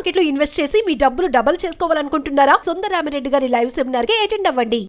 Market లో invest చేసి మీ డబ్బులు డబుల్ చేసుకోవాలనుకుంటున్నారా? సుందరరామిరెడ్డి గారి లైవ్ సెమినార్ కి అటెండ్ అవ్వండి.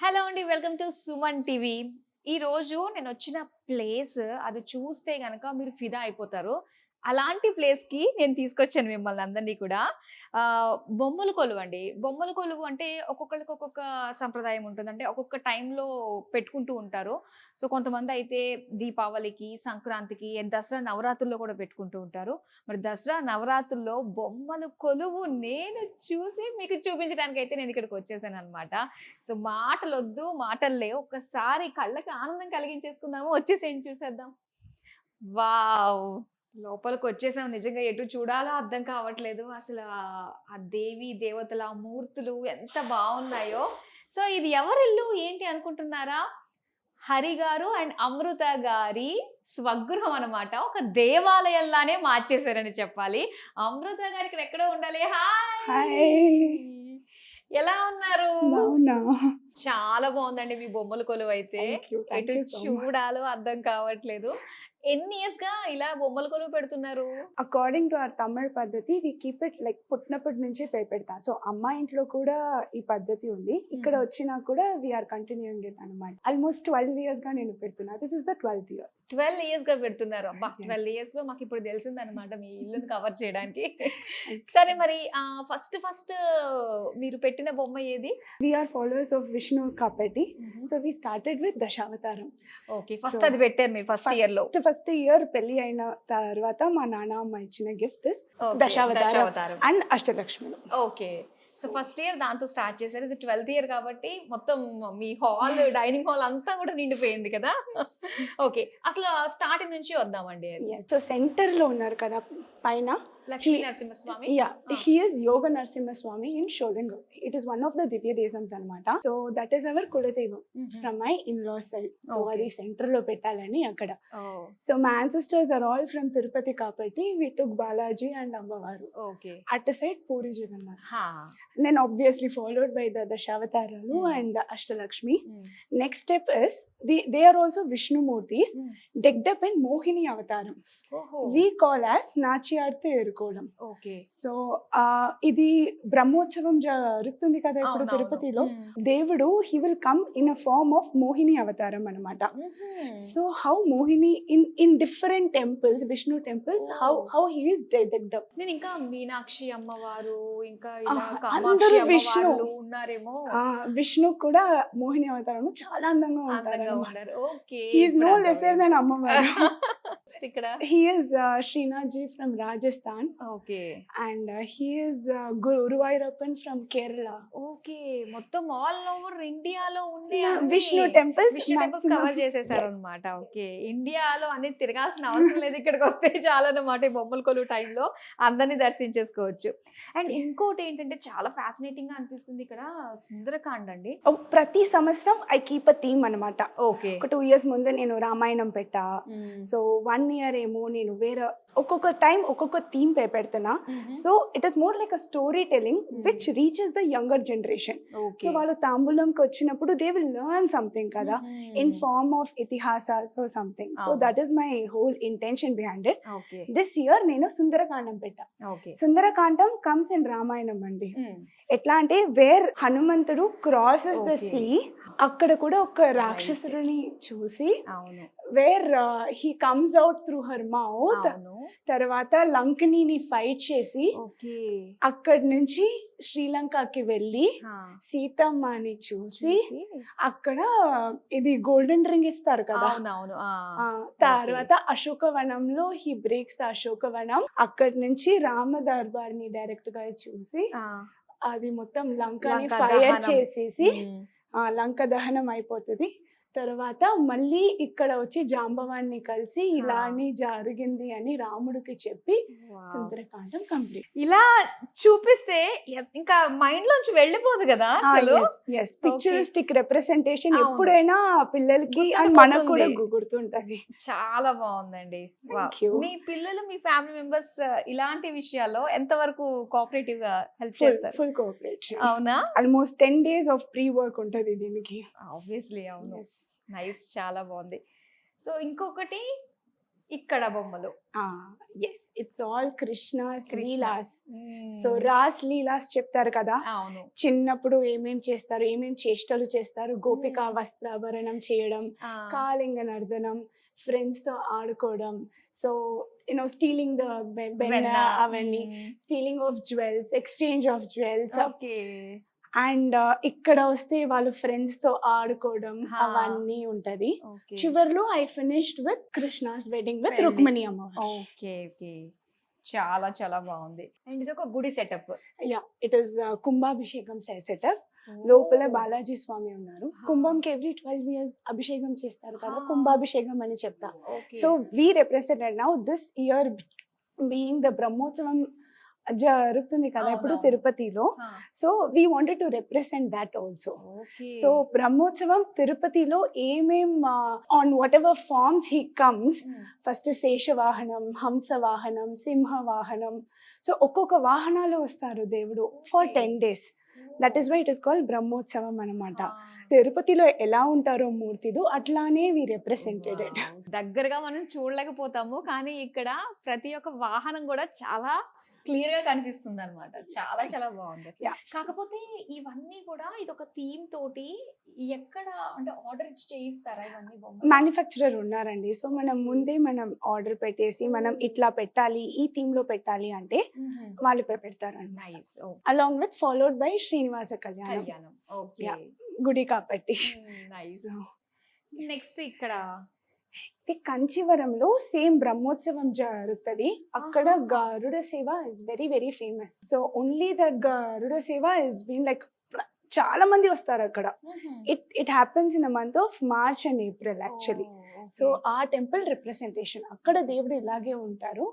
హలో అండి, వెల్కమ్ టు సుమన్ టీవీ. ఈ రోజు నేను వచ్చిన ప్లేస్ అది చూస్తే గనక మీరు ఫిదా అయిపోతారు. అలాంటి ప్లేస్ కి నేను తీసుకొచ్చాను మిమ్మల్ని అందరినీ కూడా. బొమ్మల కొలువు అండి. బొమ్మల కొలువు అంటే ఒక్కొక్కళ్ళకి ఒక్కొక్క సంప్రదాయం ఉంటుంది. అంటే ఒక్కొక్క టైంలో పెట్టుకుంటూ ఉంటారు. సో కొంతమంది అయితే దీపావళికి, సంక్రాంతికి, దసరా నవరాత్రుల్లో కూడా పెట్టుకుంటూ ఉంటారు. మరి దసరా నవరాత్రుల్లో బొమ్మల కొలువు నేను చూసి మీకు చూపించడానికి అయితే నేను ఇక్కడికి వచ్చేసాను అనమాట. సో మాటలొద్దు, మాటలు లేవు. ఒక్కసారి కళ్ళకి ఆనందం కలిగించేసుకుందాము. వచ్చేసేయండి, చూసేద్దాం. వావ్! లోపలికి వచ్చేసాం. నిజంగా ఎటు చూడాలో అర్థం కావట్లేదు. అసలు ఆ దేవి దేవతల ఆ మూర్తులు ఎంత బాగున్నాయో. సో ఇది ఎవరిల్లు ఏంటి అనుకుంటున్నారా? హరి గారు అండ్ అమృత గారి స్వగృహం అనమాట. ఒక దేవాలయంలానే మార్చేశారని చెప్పాలి. అమృత గారు ఇక్కడ ఎక్కడో ఉండాలి. హాయ్, ఎలా ఉన్నారు? చాలా బాగుందండి మీ బొమ్మల కొలువు అయితే. ఎటు చూడాలో అర్థం కావట్లేదు. ఎన్ని ఇయర్స్ గా ఇలా బొమ్మల కొలువు పెడుతున్నారు? అకార్డింగ్ టు అవర్ తమిళ పద్ధతి వి కీప్ ఇట్ లైక్ పుట్టినప్పటి నుంచే పెడతాం. సో అమ్మ ఇంట్లో కూడా ఈ పద్ధతి ఉంది. ఇక్కడ వచ్చినా కూడా వీఆర్ కంటిన్యూయింగ్ ఇట్ అనమాట. ఆల్మోస్ట్ 12 years గా నేను పెడుతున్నా. This is the 12th year. 12 years గా పెడుతున్నారు. అబ్బా, 12 years లో మాకు ఇప్పుడు తెలిసింది అనమాట మీ ఇల్లుని కవర్ చేయడానికి. సరే, మరి ఫస్ట్ మీరు పెట్టిన బొమ్మ ఏది? వీఆర్ ఫాలోవర్స్ ఆఫ్ విష్ణు కాపటి. So we started with Dashavataram. Okay, first అది పెట్టారు మీరు ఫస్ట్ ఇయర్ లో. ఫస్ట్ ఇయర్ పెళ్లి అయిన తర్వాత మా నాన్న అమ్మ ఇచ్చిన gift Dashavataram and Ashtalakshmi. Okay, so first year దాంతో స్టార్ట్ చేశారు. ఇది 12th year కాబట్టి మొత్తం మీ హాల్, డైనింగ్ హాల్ అంతా కూడా నిండిపోయింది కదా. ఓకే, అసలు స్టార్టింగ్ నుంచి వద్దామండి. సో సెంటర్ లో ఉన్నారు కదా పైన Lakshmi Narasimhaswamy. He is Yoga Narasimha Swami in Sholingur. It is one of the Divya Desams anamata. So that is our Kuladevam from my in-laws side. So adi center lo pettalani akkada. So my ancestors are all from Tirupati Kapati. We took Balaji and Ammavaru. Okay. At the side Puri Jagannath. And then obviously followed by the Dashavataralu and the Ashtalakshmi. Next step is they are also Vishnu Murtis decked up in Mohini Avataram. We call as Nachiyarthe Erukolam. Okay. So ఇది బ్రహ్మోత్సవం జరుగుతుంది కదా ఇప్పుడు తిరుపతిలో. దేవుడు he will come in a form of Mohini అవతారం అన్నమాట. So how Mohini in different temples, Vishnu temples, how he is decked up. నేను ఇంకా మీనాక్షి అమ్మవారు, ఇంకా ఇలా కామాక్షి అమ్మవారు ఉన్నారేమో. విష్ణు కూడా మోహిని అవతారం చాలా అందంగా ఉంటారు. Okay, he is no lesser than అమ్మవారు. ఇక్కడ he is Srinathji from Rajasthan. Okay. And he is Guruvayurappan from Kerala. Okay, మొత్తం ఆల్ ఓవర్ ఇండియాలో ఉండే విష్ణు టెంపుల్స్ కవర్ చేసేసారు అనమాట. ఓకే, ఇండియాలో అన్ని తిరగాల్సిన అవసరం లేదు, ఇక్కడికి వస్తే చాలా అన్నమాట. ఈ బొమ్మల కొలువు టైంలో అందరినీ దర్శించేసుకోవచ్చు. అండ్ ఇంకోటి ఏంటంటే చాలా ఫ్యాసినేటింగ్ గా అనిపిస్తుంది ఇక్కడ సుందరకాండ అండి. ప్రతి సంవత్సరం ఐ కీప్ అ థీమ్ అనమాట. ఓకే, ఒక 2 years ముందు నేను రామాయణం పెట్టా. సో 1 year ఏమో నేను వేరే ఒక్కొక్క టైం ఒక్కొక్క థీమ్ పెడుతున్నా. So it is more like a story telling which reaches the younger generation. So వాళ్ళు తాంబూలంకి వచ్చినప్పుడు దే విల్ లెర్న్ సంథింగ్ కదా in form of itihasas or something. So that is my whole intention behind it. This year నేను సుందరకాండం పెట్టా. Sundarakandam comes in Ramayanam అండి. ఎట్లా అంటే wear హనుమంతుడు క్రాసెస్ ద సీ, అక్కడ కూడా ఒక రాక్షసుడిని చూసి where he comes out through her mouth. అవును. తర్వాత లంకనీని ఫైట్ చేసి ఓకే. అక్కడి నుంచి శ్రీలంకకి వెళ్ళి సీతమ్మని చూసి అక్కడ ఇది గోల్డెన్ రింగ్ ఇస్తారు కదా. అవునవును. తర్వాత అశోకవనంలో హీ బ్రేక్స్ ద అశోకవనం. అక్కడి నుంచి రామ దర్బార్ ని డైరెక్ట్ గా చూసి అది మొత్తం లంకని లంక ఫైర్ దహనం. చేసేసి లంక దహనం అయిపోతుంది. తర్వాత మళ్ళీ ఇక్కడ వచ్చి జాంబవాన్ని కలిసి ఇలా అని జరిగింది అని రాముడికి చెప్పి సుందరకాండం కంప్లీట్. ఇలా చూపిస్తే ఇంకా మైండ్ లోంచి వెళ్ళిపోదు కదా అసలు. పిక్చరిస్టిక్ రిప్రజెంటేషన్ అవును. ఎప్పుడైనా పిల్లలకి అండ్ మనకు కూడా గుర్తుంటది. చాలా బాగుందండి. Thank you. మీ పిల్లలు మీ ఫ్యామిలీ మెంబర్స్ ఇలాంటి విషయాల్లో ఎంత వరకు కోఆపరేటివ్ గా హెల్ప్ చేస్తారు? Full cooperation. అవునా? Almost 10 days of pre work ఉంటది దీనికి. ఆబ్వియస్లీ. అవును. నైస్. చాలా బాగుంది. సో ఇంకొకటి ఇక్కడ బొమ్మలు. Yes, it's all Krishna's Krishna. లీలాస్. సో రాస్ లీలాస్ చెప్తారు కదా, అవును. చిన్నప్పుడు ఏమేం చేస్తారు, ఏమేం చేష్టలు చేస్తారు. గోపిక వస్త్రాభరణం చేయడం, కాళింగ నర్దనం, ఫ్రెండ్స్ తో ఆడుకోవడం, సో స్టీలింగ్ ద బెన్న అవన్నీ, stealing of jewels, exchange of jewels. Okay. And ఇక్కడ వస్తే వాళ్ళు ఫ్రెండ్స్ తో ఆడుకోవడం అవన్నీ ఉంటది. చివర్లో I finished with Krishna's wedding with పెళ్లి. రుక్మిణి అమ్మవారు. ఓకే. ఓకే. చాలా చాలా బాగుంది. అండ్ ఇది ఒక గుడి setup. Yeah, it is Kumbhabhishekam setup. లోపల బాలాజీ స్వామి ఉన్నారు. కుంభంకి ఎవ్రీ 12 years అభిషేకం చేస్తారు కదా, కుంభాభిషేకం అని చెప్తా. So we represented now this year being the Brahmotsavam జరుగుతుంది కదా ఇప్పుడు తిరుపతిలో. So we wanted to represent that also. So Brahmotsavam తిరుపతిలో ఏమేం on whatever forms he comes, first Seshavahanam, Hamsavahanam, Simhavahanam, so ఒక్కొక్క వాహనాలు వస్తారు దేవుడు for 10 days. That is why it is called Brahmotsavam అన్నమాట. తిరుపతిలో ఎలా ఉంటారో మూర్తులు అట్లానే వి రిప్రజెంటెడ్ ఇట్. దగ్గరగా మనం చూడలేకపోతాము, కానీ ఇక్కడ ప్రతి ఒక్క వాహనం కూడా చాలా క్లియర్ గా కనిపిస్తుంది అనమాట. చాలా చాలా బాగుంది అసలు. కాకపోతే ఇవన్నీ కూడా ఇది ఒక థీమ్ తోటి ఎక్కడ అంటే ఆర్డర్ ఇచ్చి చేయిస్తారా ఇవన్నీ? మ్యానుఫ్యాక్చరర్ ఉన్నారండి. సో మనం ముందే మనం ఆర్డర్ పెట్టేసి మనం ఇట్లా పెట్టాలి, ఈ థీమ్ లో పెట్టాలి అంటే వాళ్ళు పెడతారండి. Nice. Along with followed by Srinivasa Kalyanam. Okay. గుడి కాబట్టి. నైస్. నెక్స్ట్ ఇక్కడ కంచివరంలో సేమ్ బ్రహ్మోత్సవం జరుగుతుంది. అక్కడ Garuda Seva is very very famous. So only that Garuda Seva is been like చాలా మంది వస్తారు అక్కడ. It happens in the month of March and April actually. So ఆ టెంపుల్ రిప్రజెంటేషన్ అక్కడ దేవుడు ఇలాగే ఉంటారు.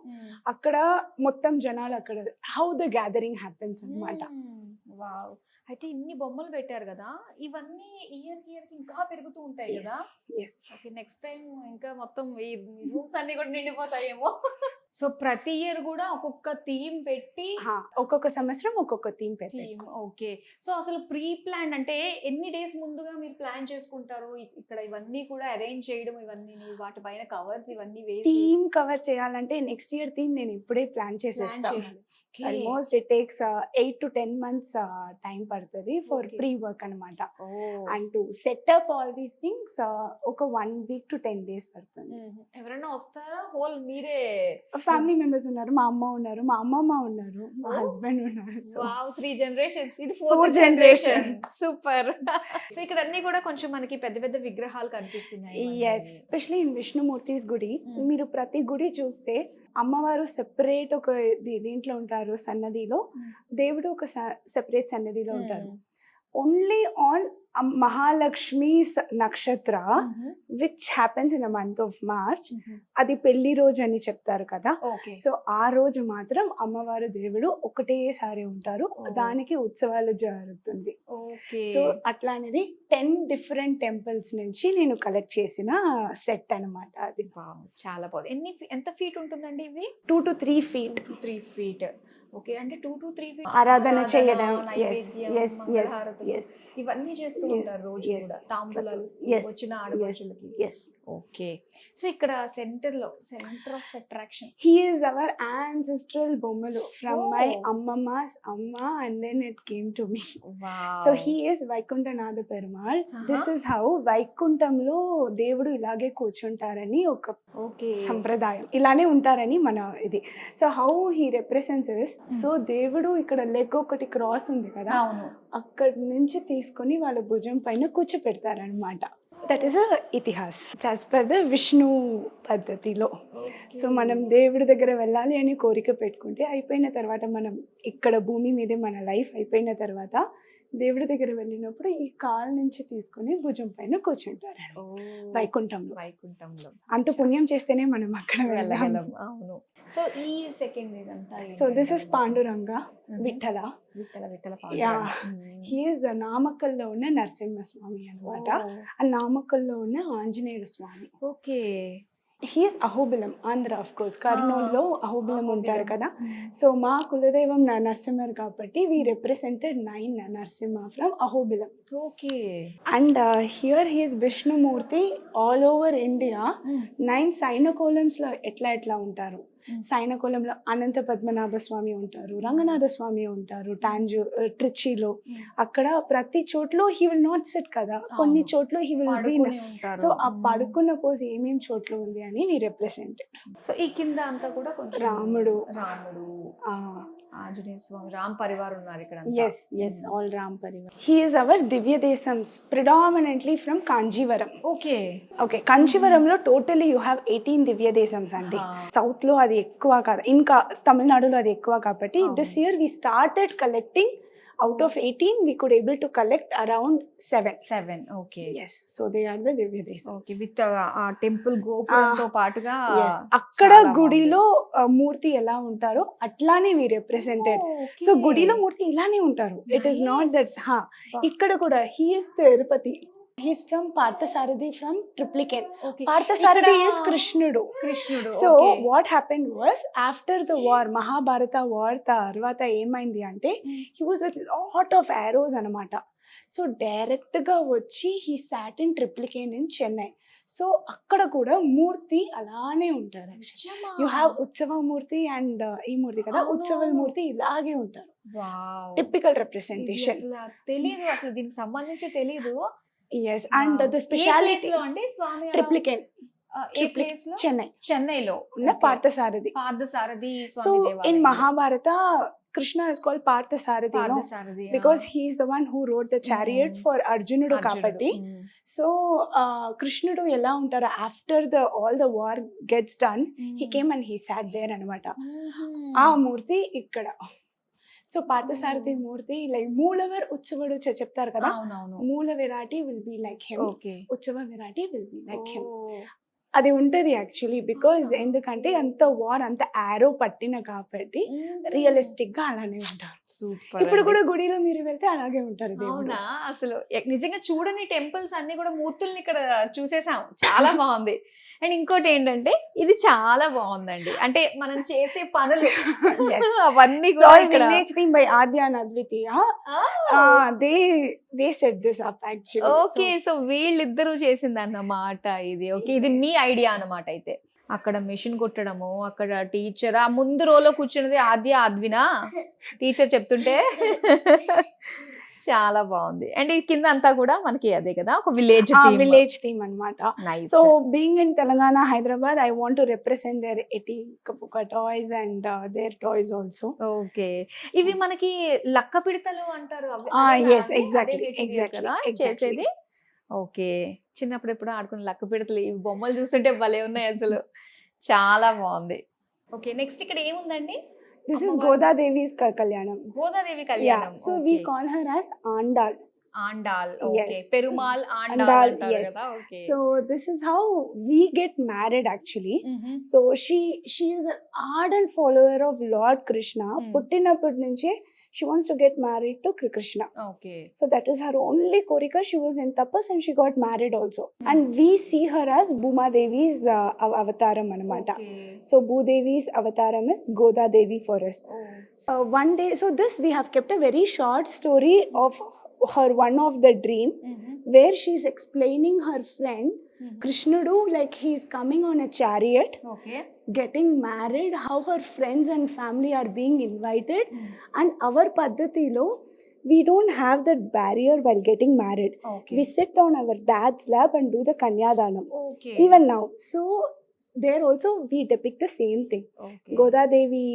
అక్కడ మొత్తం జనాలు అక్కడ హౌ ద గ్యాదరింగ్ హ్యాపెన్స్ అన్నమాట. వావ్. అయితే ఇన్ని బొమ్మలు పెట్టారు కదా, ఇవన్నీ ఇయర్ కి ఇంకా పెరుగుతూ ఉంటాయి కదా. ఓకే. నెక్స్ట్ టైం ఇంకా మొత్తం ఈ రూమ్స్ అన్ని కూడా నిండిపోతాయేమో. సో ప్రతి ఇయర్ కూడా ఒక్కొక్క థీమ్ పెట్టి ఒక్కొక్క సంవత్సరం ఒక్కొక్క థీమ్ పెట్టి. ఓకే. సో అసలు ప్రీ ప్లాన్ అంటే ఎన్ని డేస్ ముందుగా మీరు ప్లాన్ చేసుకుంటారు ఇక్కడ ఇవన్నీ కూడా అరేంజ్ చేయడం, ఇవన్నీ వాటి పైన కవర్స్ ఇవన్నీ వేసి? థీమ్ కవర్ చేయాలంటే నెక్స్ట్ ఇయర్ థీమ్ నేను ఇప్పుడే ప్లాన్ చేసేస్తాను. Almost it takes 8 to 10 months time పడుతుంది ఫర్ ప్రీ వర్క్ అనమాట. And to set up all these things ఒక 1 week to 10 days పడుతుంది. ఎవరైనా వస్తారా? హోల్ మీరే? ఫ్యామిలీ మెంబర్స్ ఉన్నారు. మా అమ్మ ఉన్నారు, మా అమ్మమ్మ ఉన్నారు, మా హస్బెండ్ ఉన్నారు. So 3 generations. ఇది 4th generation. సూపర్. సో ఇక్కడ అన్ని కూడా కొంచెం మనకి పెద్ద పెద్ద విగ్రహాలు కనిపిస్తున్నాయి. ఎస్, ఎస్పెషల్లీ ఇన్ విష్ణుమూర్తిస్ గుడి. మీరు ప్రతి గుడి చూస్తే అమ్మవారు సెపరేట్ ఒక దీంట్లో ఉంటారు సన్నదిలో, దేవుడు ఒక సెపరేట్ సన్నదిలో ఉంటారు. ఓన్లీ ఆన్ మహాలక్ష్మి నక్షత్ర which happens in the month of March, అది పెళ్లి రోజు అని చెప్తారు కదా. సో ఆ రోజు మాత్రం అమ్మవారు దేవుడు ఒకటేసారి ఉంటారు, దానికి ఉత్సవాలు జరుగుతుంది. సో అట్లా అనేది 10 different టెంపుల్స్ నుంచి నేను కలెక్ట్ చేసిన సెట్ అనమాట అది. చాలా బాగుంది. ఎంత ఫీట్ ఉంటుందండి ఇవి? 2 to 3 feet. 3 feet. ఓకే, అంటే 2 to 3 feet ఆరాధన చేయడం, నైవేద్యం, yes, మంగళహారతులు, yes. ఇవన్నీ చేస్తూ Yes, ఉంటారు రోజు yes. కూడా తాంబూలాలు Yes, వచ్చిన yes, ఆడపడుచులకి. yes. ఓకే, సో ఇక్కడ centre of attraction. He is our ancestral Bommalu from my Oh. Ammama's Amma, and then it came to me. Wow. So he is Vaikuntanada Perumal. This is how Vaikuntamlo దేవుడు ఇలాగే కూర్చుంటారని ఒక okay, సంప్రదాయం, ఇలానే ఉంటారని మన ఇది. So how he represents is, so దేవుడు ఇక్కడ లెగ్ ఒకటి క్రాస్ ఉంది కదా, అవును. అక్కడి నుంచి తీసుకొని వాళ్ళ భుజం పైన కూర్చోపెడతారనమాట. That is a itihas as per the Vishnu పద్ధతిలో. సో మనం దేవుడి దగ్గర వెళ్ళాలి అని కోరిక పెట్టుకుంటే అయిపోయిన తర్వాత, మనం ఇక్కడ భూమి మీదే మన లైఫ్ అయిపోయిన తర్వాత దేవుడి దగ్గర వెళ్ళినప్పుడు ఈ కాలు నుంచి తీసుకొని భుజం పైన కూర్చుంటారు వైకుంఠంలో. వైకుంఠంలో అంత పుణ్యం చేస్తేనే మనం అక్కడ వెళ్ళగలం. వెళ్ళగలం. అవును. సో ఈ సెకండ్ ఇదంతా so this is Panduranga Vittala. Vittala Yeah. He is నామక్కల్లో ఉన్న నరసింహస్వామి అనమాట. ఆ నామక్కల్లో ఉన్న ఆంజనేయుడు స్వామి. Okay. He is Ahobilam, Andhra of course. కర్నూలులో అహోబిలం ఉంటారు కదా. Mm. సో మా కులదైవం నరసింహర్ కాబట్టి we represented 9 Narasimha from Ahobilam. Okay. And here he's Vishnumurthy all over India. 9 సైనకోలమ్స్లో ఎట్లా ఉంటారు. సైనకోలంలో అనంత పద్మనాభ స్వామి ఉంటారు, రంగనాథ స్వామి ఉంటారు, ట్రిచిలో. అక్కడ ప్రతి చోట్ల హీ విల్ నాట్ సెట్ కదా, కొన్ని చోట్ల హీ విల్ బీ. సో ఆ పడుకున్న పోజ్ ఏమేం చోట్ల ఉంది అని వి రిప్రజెంట్. సో ఈ కింద అంతా కూడా కొంచెం రాముడు, ఆంజనేయ స్వామి, రామ్ పరివార్ ఉన్నారు ఇక్కడ. yes, all Ram Parivar. He is our Divya Desams, predominantly from Kanjivaram. Okay, Kanjivaramలో totally you have 18 Divya Desams అండి. సౌత్ లో అది ఎక్కువ కాదు, ఇంకా తమిళనాడులో అది ఎక్కువ కాబట్టి this year we started collecting. Out of 18 we could able to collect around 7. Okay. Yes, so they are the Divya Desams. Okay, with ఆ టెంపుల్ గోపురంతో పాటుగా అక్కడ గుడిలో మూర్తి ఎలా ఉంటారో అట్లానే వి రిప్రజెంటెడ్. సో గుడిలో మూర్తి ఇలానే ఉంటారు. It is not that. ఇక్కడ కూడా he is Tirupati. He's from Parthasarathi from Triplicane. Parthasarathi is Krishnudu. So what happened was, after the war, Mahabharata war tarvata emaindi ante, he was with lot of arrows anamata. So direct ga vachi he sat in Triplicane in Chennai. So akkada kuda moorti alane untaru. You have Utsava Murti and ee Murti kada, Utsaval Murti ilage untaru. Wow, typical representation. తెలియదు అసలు, దీనికి సంబంధించి తెలియదు. Yes, and the speciality లో అంటే స్వామి Triplicane, చెన్నైలో ఉన్న పార్థసారథి. స్వామి దేవాలయం. In Mahabharata, Krishna is called Parthasarathi, no? Because he is the one who rode the chariot for Arjunudu kabatti. So Krishnudu ela untaru, after all the war gets done, he came and he sat there anamata. Aa murti ikkada. So Parthasarathi మూర్తి like మూలవర్ ఉత్సవుడు చెప్తారు కదా, మూల విరాటి will be like him, ఉత్సవ విరాటి will be like him. అది ఉంటది యాక్చువల్లీ. బికాజ్ ఎందుకంటే అంత వార్, అంత ఆరో పట్టిన కాబట్టి రియలిస్టిక్ గా అలానే ఉంటారు. ఇప్పుడు కూడా గుడిలో మీరు వెళ్తే అలాగే ఉంటారు. అవునా? అసలు నిజంగా చూడని టెంపుల్స్ అన్ని కూడా మూర్తుల్ని ఇక్కడ చూసేసాం. చాలా బాగుంది. అండ్ ఇంకోటి ఏంటంటే ఇది చాలా బాగుందండి, అంటే మనం చేసే పనులు అవన్నీ కూడా village theme by Aadya and అద్వితీయ. they set this up actually. Okay, so వీళ్ళిద్దరూ చేసింది అన్నమాట ఇది. ఓకే, ఇది మీ ఐడియా అన్నమాట. అయితే అక్కడ మెషిన్ కొట్టడము, అక్కడ టీచర్ ఆ ముందు రోలో కూర్చున్నది ఆద్య, అద్వినా టీచర్ చెప్తుంటే చాలా బాగుంది. అండ్ ఈ కింద అంతా కూడా మనకి అదే కదా, ఒక విలేజ్ థీమ్ అన్నమాట. So being in Telangana, Hyderabad, I want to represent their Etikoppaka toys and their toys also. Okay, ఇవి మనకి లక్క పిడతలు అంటారు. yes, exactly చేసేది. ఓకే, చిన్నప్పుడు ఎప్పుడు ఆడుకున్న లక్క పిడతలు, ఈ బొమ్మలు చూస్తుంటే భలే ఉన్నాయి అసలు, చాలా బాగుంది. ఓకే, నెక్స్ట్ ఇక్కడ ఏముందండి? This is Godadevi's Kalyanam. Godadevi Kalyanam. So we call her as Andal. Okay. Perumal Andal. Yes. Okay. So this is how we get married actually. So she is an ardent follower of Lord Krishna. పుట్టినప్పటి నుంచే she wants to get married to Krishna. Okay. So that is her only korika. She was in tapas and she got married also. And we see her as Bhuma Devi's avataram anamata. So Bhudevi's avataram is Goda Devi for us. One day, so this we have kept a very short story of her one of the dream where she's explaining her friend Krishnudu, like he's coming on a chariot, okay. getting married, how her friends and family are being invited, and our paddhatilo we don't have that barrier while getting married. Okay. We sit on our dad's lap and do the kanyadanam okay. even now. So there also we depict the same thing. Okay. Goda Devi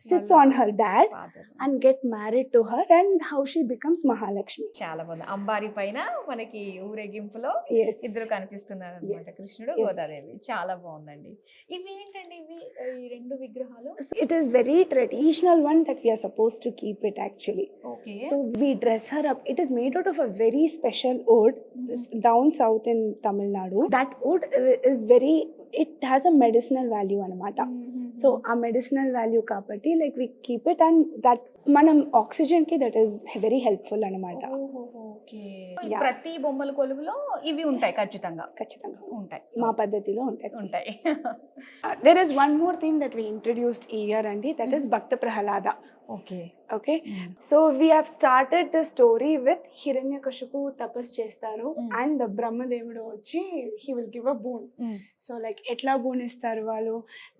sits on her dad Father. and get married to her, and how she becomes Mahalakshmi. చాలా బాగుంది. అంబారి పైన మనకి ఊరేగింపులో Yes. ఇద్దరు కనిపిస్తున్నారు అనమాట, Yes. కృష్ణుడు, Yes. Godadevi. చాలా బాగుందండి. ఇవి ఏంటండి, ఇవి ఈ రెండు విగ్రహాలు? So it is very traditional one that we are supposed to keep it actually. Okay. So we dress her up. It is made out of a very special wood down south in Tamil Nadu. That wood is very, it has a medicinal value anamata. So a medicinal value kabatti like we keep it, and that manam oxygen ki that is very helpful anamata. Okay. Yeah. ప్రతి బొమ్మల కొలువులో ఇవి ఉంటాయి, ఖచ్చితంగా ఖచ్చితంగా ఉంటాయి. మా పద్ధతిలో ఉంటాయి. ఉంటాయి. There is one more thing that we introduced here Andy, that is Bhakta Prahalada. Okay. Okay, so we have started the story with Hiranyakashipu tapas chestaru and Brahmadevudu vachi he will give a boon. So like etla boon istaru valu,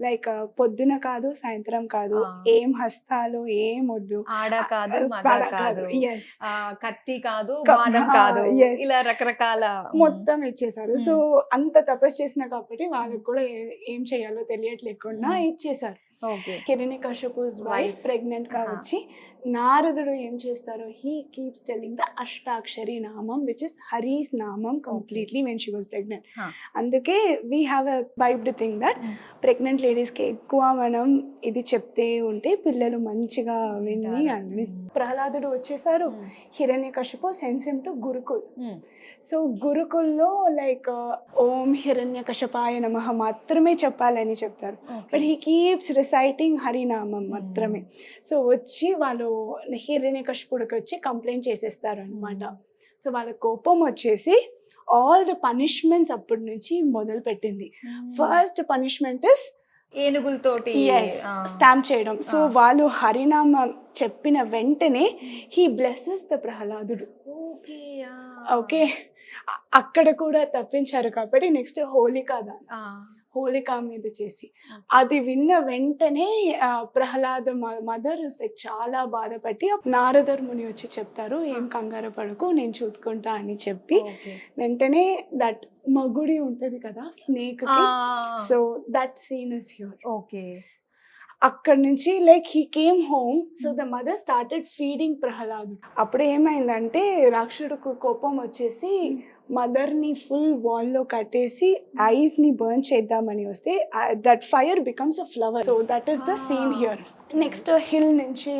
like podduna kaadu sayantram kaadu, em hastalu em oddu, ఆడ కాదు మగ కాదు, yes, కత్తి కాదు బాణం కాదు, yes, ఇలా రకరకాల మొత్తం ఇచ్చేసారు. సో అంత తపస్సు చేసిన కాబట్టి వాళ్ళకి కూడా ఏం చేయాలో తెలియట్లేకుండా ఇచ్చేసారు. ఓకే. హిరణ్యకశిపు's wife ప్రెగ్నెంట్ గా వచ్చి నారదుడు ఏం చేస్తారు, he keeps telling the అష్టాక్షరి నామం which is Hari's నామం completely when she was pregnant. అందుకే we have a vibed thing that pregnant ladies కి ఎక్కువ మనం ఇది చెప్తే ఉంటే పిల్లలు మంచిగా విని అని. ప్రహ్లాదుడు వచ్చేసారు, Hiranyakashipu sends him to gurukul. So గురుకుల్లో లైక్ ఓం హిరణ్యకశపాయ నమః మాత్రమే చెప్పాలని చెప్తారు, బట్ హీ కీప్స్ రిసైటింగ్ హరినామం మాత్రమే. సో వచ్చి వాళ్ళు హిరణ్యకశిపుడికి వచ్చి కంప్లైంట్ చేసేస్తారు అనమాట. సో వాళ్ళ కోపం వచ్చేసి ఆల్ ద పనిష్మెంట్స్ అప్పటి నుంచి మొదలు పెట్టింది. ఫస్ట్ పనిష్మెంట్ ఇస్ ఏనుగులతోటి స్టాంప్ చేయడం. సో వాళ్ళు హరినామం చెప్పిన వెంటనే హీ బ్లెస్సెస్ ద ప్రహ్లాదుడు. ఓకే, అక్కడ కూడా తప్పించారు కాబట్టి నెక్స్ట్ హోలికా మీద చేసి అది విన్న వెంటనే ప్రహ్లాద మదర్ లైక్ చాలా బాధపడి నారదర్ ముని వచ్చి చెప్తారు, ఏం కంగారు పడకు నేను చూసుకుంటా అని చెప్పి వెంటనే దట్ మగుడి ఉంటది కదా snake, so that scene is here. Okay. అక్కడ నుంచి like he came home, so the mother started feeding ప్రహ్లాదుడు. అప్పుడు ఏమైందంటే రాక్షసుడికి కోపం వచ్చేసి మదర్ని ఫుల్ వాల్లో కట్టేసి ఐస్ని బర్న్ చేద్దామని వస్తే that fire becomes a flower. So that is the scene here. Next hill నుంచి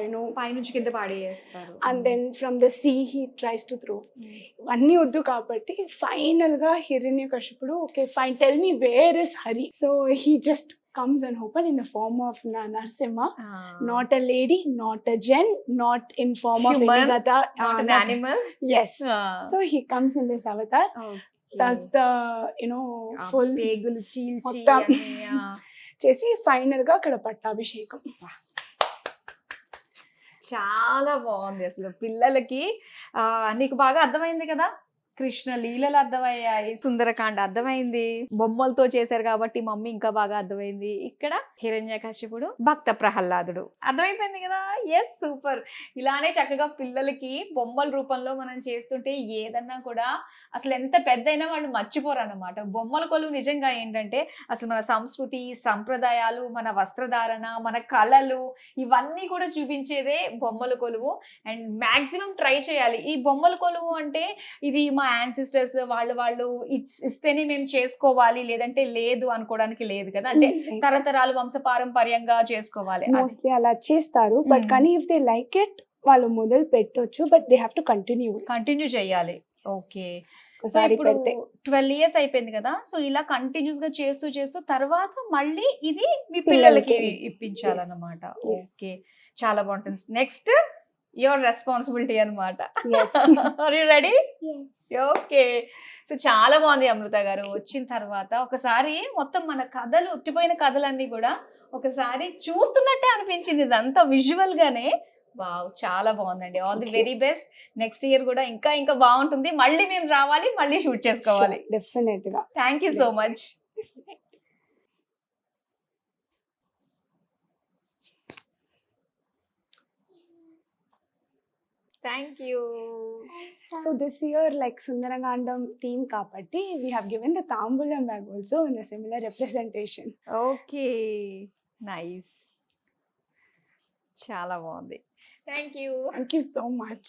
యునో పైనుంచి కింద పాడేస్తారు, and then from the sea he tries to throw. అన్నీ వద్దు కాబట్టి ఫైనల్ గా హిరణ్యకశిపుడు, okay fine tell me where is Hari. So he just comes and open in the form of Narsimha, not a lady, not a gen, not in form Human, of any gata, not an animal. Yes. So he comes in this avatar, does the full పేగులు చీల్చి చేసి final గా అక్కడ పట్టాభిషేకం. చాలా బాగుంది అసలు. పిల్లలకి నీకు బాగా అర్థమైంది కదా, కృష్ణ లీలలు అర్థమయ్యాయి, సుందరకాండ అర్థమైంది, బొమ్మలతో చేశారు కాబట్టి మమ్మీ ఇంకా బాగా అర్థమైంది. ఇక్కడ హిరణ్యకశిపుడు, భక్త ప్రహ్లాదుడు అర్థమైపోయింది కదా. Yes, super. ఇలానే చక్కగా పిల్లలకి బొమ్మల రూపంలో మనం చేస్తుంటే ఏదన్నా కూడా అసలు ఎంత పెద్దయినా వాళ్ళు మర్చిపోరు అన్నమాట. బొమ్మల కొలువు నిజంగా ఏంటంటే అసలు మన సంస్కృతి, సంప్రదాయాలు, మన వస్త్రధారణ, మన కళలు ఇవన్నీ కూడా చూపించేదే బొమ్మల కొలువు. అండ్ మ్యాక్సిమం ట్రై చేయాలి. ఈ బొమ్మల కొలువు అంటే ఇది మా యాన్సిస్టర్స్ వాళ్ళు ఇస్తేనే మేము చేసుకోవాలి, లేదంటే లేదు అనుకోవడానికి లేదు కదా. అంటే తరతరాలు వంశపారంపర్యంగా చేసుకోవాలి. మోస్ట్లీ అలా చేస్తారు, బట్ కానీ ఇఫ్ దే లైక్ ఇట్ వాళ్ళు మొదలు పెట్టొచ్చు, but they have to continue చేయాలి. ఓకే. ఒకసారి ఇప్పుడు పెడితే 12 ఇయర్స్ అయిపోయింది కదా, సో ఇలా కంటిన్యూస్ గా చేస్తూ చేస్తూ తర్వాత మళ్ళీ ఇది మీ పిల్లలకి. పిల్లలకి ఇప్పించాలన్నమాట. Yes. ఓకే, చాలా బాగుంటుంది. నెక్స్ట్ యువర్ రెస్పాన్సిబిలిటీ అన్నమాట. Yes. Are you ready? Okay. So చాలా బాగుంది అమృత గారు. వచ్చిన తర్వాత ఒకసారి మొత్తం మన కథలు, ఉట్టిపోయిన కథలన్నీ కూడా ఒకసారి చూస్తున్నట్టే అనిపించింది, ఇదంతా విజువల్ గానే. వావ్, చాలా బాగుందండి. All the Okay. Very best. Next year కూడా ఇంకా ఇంకా బాగుంటుంది. మళ్ళీ మేము రావాలి, మళ్ళీ షూట్ చేసుకోవాలి. డెఫినెట్ గా. Thank you so much. Thank you. So this year, like Sundaragandam theme kabatti, we have given the Tambulam bag also in a similar representation. Okay, nice, చాలా బాగుంది. Thank you. Thank you so much.